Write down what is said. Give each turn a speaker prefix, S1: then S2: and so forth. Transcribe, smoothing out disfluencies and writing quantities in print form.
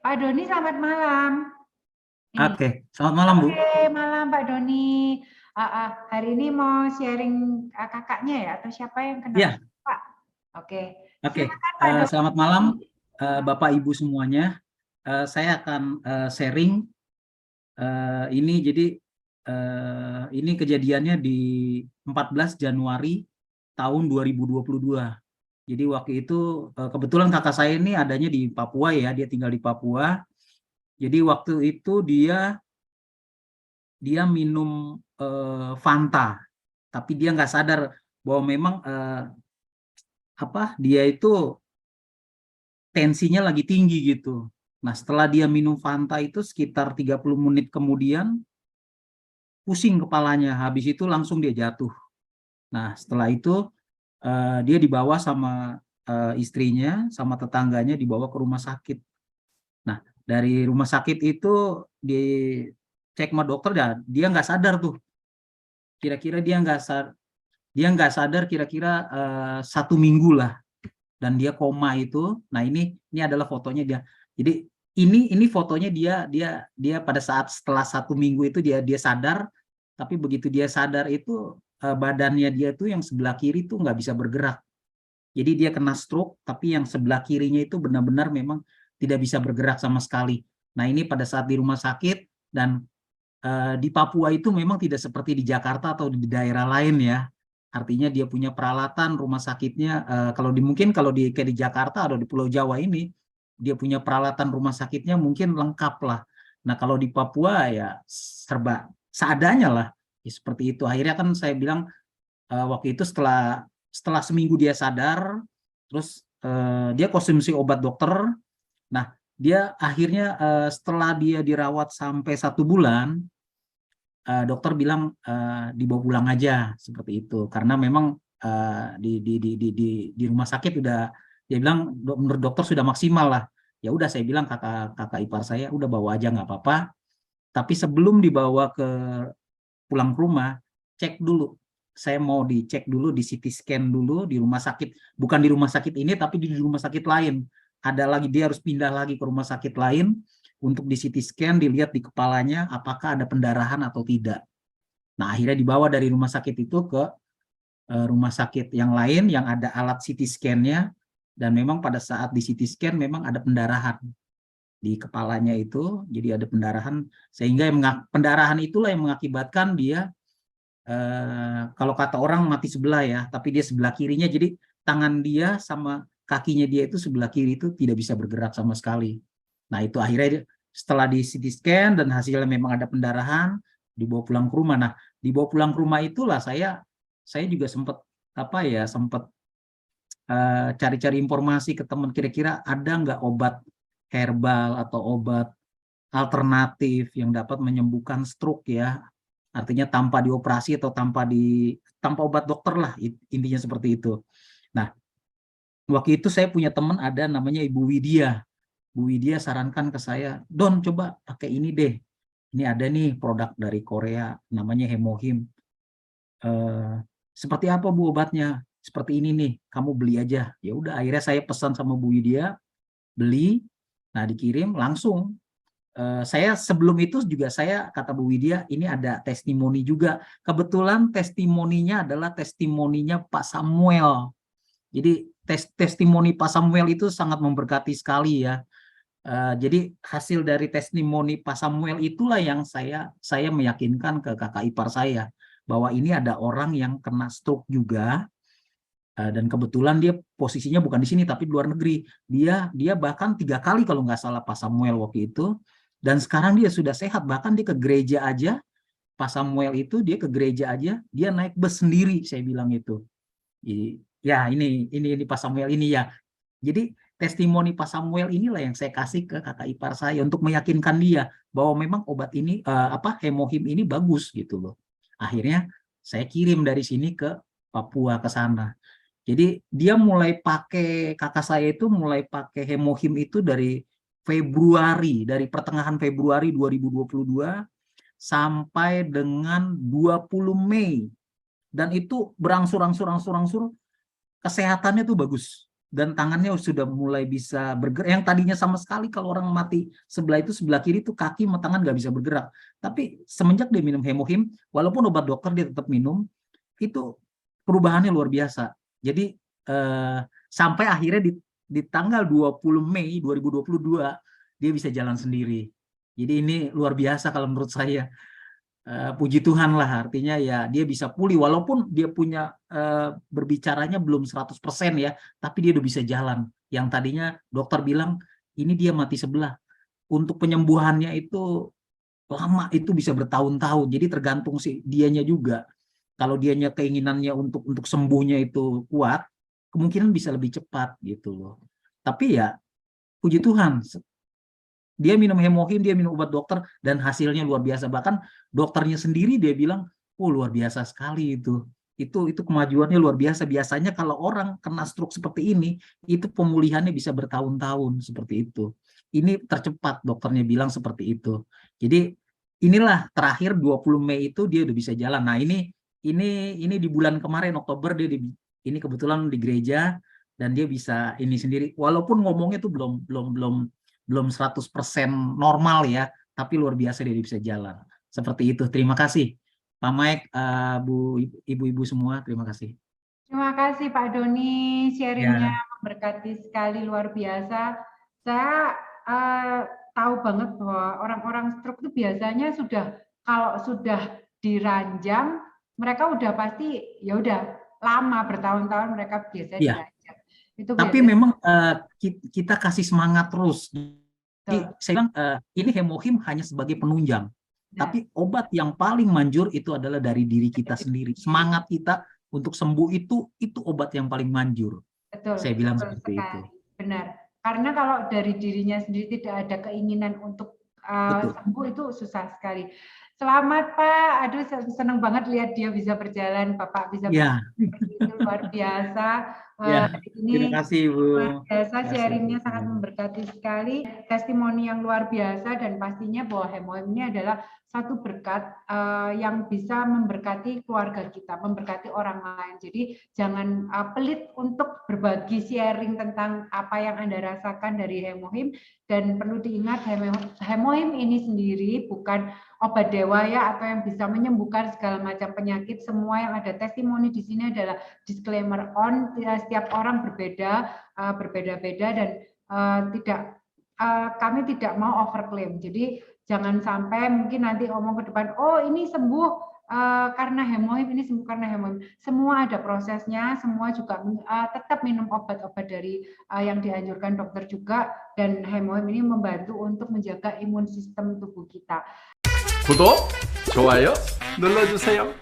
S1: Pak Doni, selamat malam. Ini.
S2: Oke, selamat malam Bu.
S1: Oke, malam Pak Doni. Hari ini mau sharing kakaknya ya, atau siapa yang kena
S2: Ya,
S1: Pak? Oke,
S2: oke.
S1: silakan Pak
S2: Selamat malam
S1: Doni.
S2: Bapak Ibu semuanya. Saya akan sharing ini. Jadi ini kejadiannya di 14 Januari tahun 2022. Jadi waktu itu kebetulan kakak saya ini adanya di Papua ya, dia tinggal di Papua. Jadi waktu itu dia minum Fanta, tapi dia nggak sadar bahwa memang dia itu tensinya lagi tinggi gitu. Nah, setelah dia minum Fanta itu sekitar 30 menit kemudian pusing kepalanya, habis itu langsung dia jatuh. Nah, setelah itu dia dibawa sama istrinya, sama tetangganya dibawa ke rumah sakit. Nah, dari rumah sakit itu dicek sama dokter, ya, dia nggak sadar tuh. Kira-kira dia nggak sadar kira-kira 1 minggu lah, dan dia koma itu. Nah, ini adalah fotonya dia. Jadi ini fotonya dia pada saat setelah 1 minggu itu dia sadar, tapi begitu dia sadar itu badannya dia tuh yang sebelah kiri tuh nggak bisa bergerak. Jadi dia kena stroke, tapi yang sebelah kirinya itu benar-benar memang tidak bisa bergerak sama sekali. Nah, ini pada saat di rumah sakit. Dan di Papua itu memang tidak seperti di Jakarta atau di daerah lain ya. Artinya dia punya peralatan rumah sakitnya, mungkin kalau kayak di Jakarta atau di Pulau Jawa ini, dia punya peralatan rumah sakitnya mungkin lengkap lah. Nah, kalau di Papua ya serba seadanya lah. Ya, seperti itu. Akhirnya kan saya bilang waktu itu setelah seminggu dia sadar, terus dia konsumsi obat dokter. Nah, dia akhirnya setelah dia dirawat sampai 1 bulan, dokter bilang dibawa pulang aja seperti itu, karena memang di rumah sakit udah, dia bilang menurut dokter sudah maksimal lah. Ya udah, saya bilang kakak ipar saya udah bawa aja nggak apa-apa, tapi sebelum dibawa pulang ke rumah, cek dulu. Saya mau dicek dulu, di CT scan dulu di rumah sakit, bukan di rumah sakit ini tapi di rumah sakit lain. Ada lagi, dia harus pindah lagi ke rumah sakit lain untuk di CT scan, dilihat di kepalanya apakah ada pendarahan atau tidak. Nah, akhirnya dibawa dari rumah sakit itu ke rumah sakit yang lain yang ada alat CT scan-nya, dan memang pada saat di CT scan memang ada pendarahan di kepalanya itu. Jadi ada pendarahan, sehingga pendarahan itulah yang mengakibatkan dia kalau kata orang mati sebelah ya, tapi dia sebelah kirinya, jadi tangan dia sama kakinya dia itu sebelah kiri itu tidak bisa bergerak sama sekali. Nah, itu akhirnya setelah di CT scan dan hasilnya memang ada pendarahan, dibawa pulang ke rumah. Nah, dibawa pulang ke rumah itulah saya juga sempat cari-cari informasi ke teman, kira-kira ada nggak obat herbal atau obat alternatif yang dapat menyembuhkan stroke ya. Artinya tanpa dioperasi atau tanpa obat dokter lah, intinya seperti itu. Nah, waktu itu saya punya teman ada namanya Ibu Widya. Bu Widya sarankan ke saya, Don coba pakai ini deh. Ini ada nih produk dari Korea namanya Hemohim. Seperti apa Bu obatnya? Seperti ini nih, kamu beli aja. Ya udah, akhirnya saya pesan sama Bu Widya, beli. Nah, dikirim langsung. Saya sebelum itu juga, saya kata Bu Widya, ini ada testimoni juga. Kebetulan testimoninya adalah testimoninya Pak Samuel. Jadi testimoni Pak Samuel itu sangat memberkati sekali ya. Jadi hasil dari testimoni Pak Samuel itulah yang saya meyakinkan ke kakak ipar saya bahwa ini ada orang yang kena stroke juga, dan kebetulan dia posisinya bukan di sini tapi di luar negeri. Dia bahkan 3 kali kalau nggak salah Pak Samuel waktu itu, dan sekarang dia sudah sehat. Bahkan dia ke gereja aja, Pak Samuel itu dia ke gereja aja dia naik bus sendiri, saya bilang itu. Ya, ini Pak Samuel ini ya. Jadi testimoni Pak Samuel inilah yang saya kasih ke kakak ipar saya untuk meyakinkan dia bahwa memang obat ini Hemohim ini bagus gitu loh. Akhirnya saya kirim dari sini ke Papua, ke sana. Jadi dia mulai pakai, kakak saya itu mulai pakai Hemohim itu dari pertengahan Februari 2022 sampai dengan 20 Mei. Dan itu berangsur-angsur kesehatannya tuh bagus. dan tangannya sudah mulai bisa bergerak. Yang tadinya sama sekali kalau orang mati sebelah itu, sebelah kiri itu kaki sama tangan nggak bisa bergerak. Tapi semenjak dia minum Hemohim, walaupun obat dokter dia tetap minum, itu perubahannya luar biasa. Jadi sampai akhirnya di tanggal 20 Mei 2022 dia bisa jalan sendiri. Jadi ini luar biasa kalau menurut saya. Puji Tuhan lah, artinya ya dia bisa pulih walaupun dia punya berbicaranya belum 100% ya, tapi dia udah bisa jalan. Yang tadinya dokter bilang ini dia mati sebelah. Untuk penyembuhannya itu lama, itu bisa bertahun-tahun. Jadi tergantung si dianya juga. Kalau dianya keinginannya untuk sembuhnya itu kuat, kemungkinan bisa lebih cepat gitu loh. Tapi ya puji Tuhan, dia minum Hemohim, dia minum obat dokter, dan hasilnya luar biasa. Bahkan dokternya sendiri dia bilang, oh luar biasa sekali itu. Itu kemajuannya luar biasa. Biasanya kalau orang kena stroke seperti ini, itu pemulihannya bisa bertahun-tahun seperti itu. Ini tercepat, dokternya bilang seperti itu. Jadi inilah terakhir 20 Mei itu dia udah bisa jalan. Nah ini di bulan kemarin Oktober ini kebetulan di gereja, dan dia bisa ini sendiri. Walaupun ngomongnya tuh belum 100% normal ya, tapi luar biasa dia bisa jalan. Seperti itu. Terima kasih Pak Mike, Bu, Ibu-ibu semua, terima kasih.
S1: Terima kasih Pak Doni, sharingnya memberkati sekali, luar biasa. Saya tahu banget bahwa orang-orang stroke itu biasanya kalau sudah diranjang, mereka udah pasti ya udah lama, bertahun-tahun mereka biasanya diranjang. Itu
S2: tapi
S1: biasanya.
S2: memang kita kasih semangat terus. Jadi saya bilang ini Hemohim hanya sebagai penunjang. Tapi obat yang paling manjur itu adalah dari diri kita sendiri. Semangat kita untuk sembuh itu obat yang paling manjur.
S1: Betul.
S2: Saya bilang
S1: betul
S2: seperti
S1: sekali.
S2: itu.
S1: Benar. Karena kalau dari dirinya sendiri tidak ada keinginan untuk sembuh, itu susah sekali. Selamat Pak. Aduh, senang banget lihat dia bisa berjalan. Bapak bisa berjalan. Itu luar biasa.
S2: Terima kasih Bu.
S1: Luar biasa, sharingnya sangat memberkati sekali. Testimoni yang luar biasa, dan pastinya bahwa Hemohim ini adalah satu berkat yang bisa memberkati keluarga kita, memberkati orang lain. Jadi jangan pelit untuk berbagi sharing tentang apa yang Anda rasakan dari Hemohim. Dan perlu diingat, Hemohim ini sendiri bukan obat dewa ya, atau yang bisa menyembuhkan segala macam penyakit. Semua yang ada testimoni di sini adalah disclaimer setiap orang berbeda-beda, dan kami tidak mau overclaim. Jadi jangan sampai mungkin nanti ngomong ke depan, oh ini sembuh karena Hemohim, ini sembuh karena Hemohim. Semua ada prosesnya, semua juga tetap minum obat-obat dari yang dianjurkan dokter juga, dan Hemohim ini membantu untuk menjaga imun sistem tubuh kita.
S3: 구독, 좋아요 눌러주세요.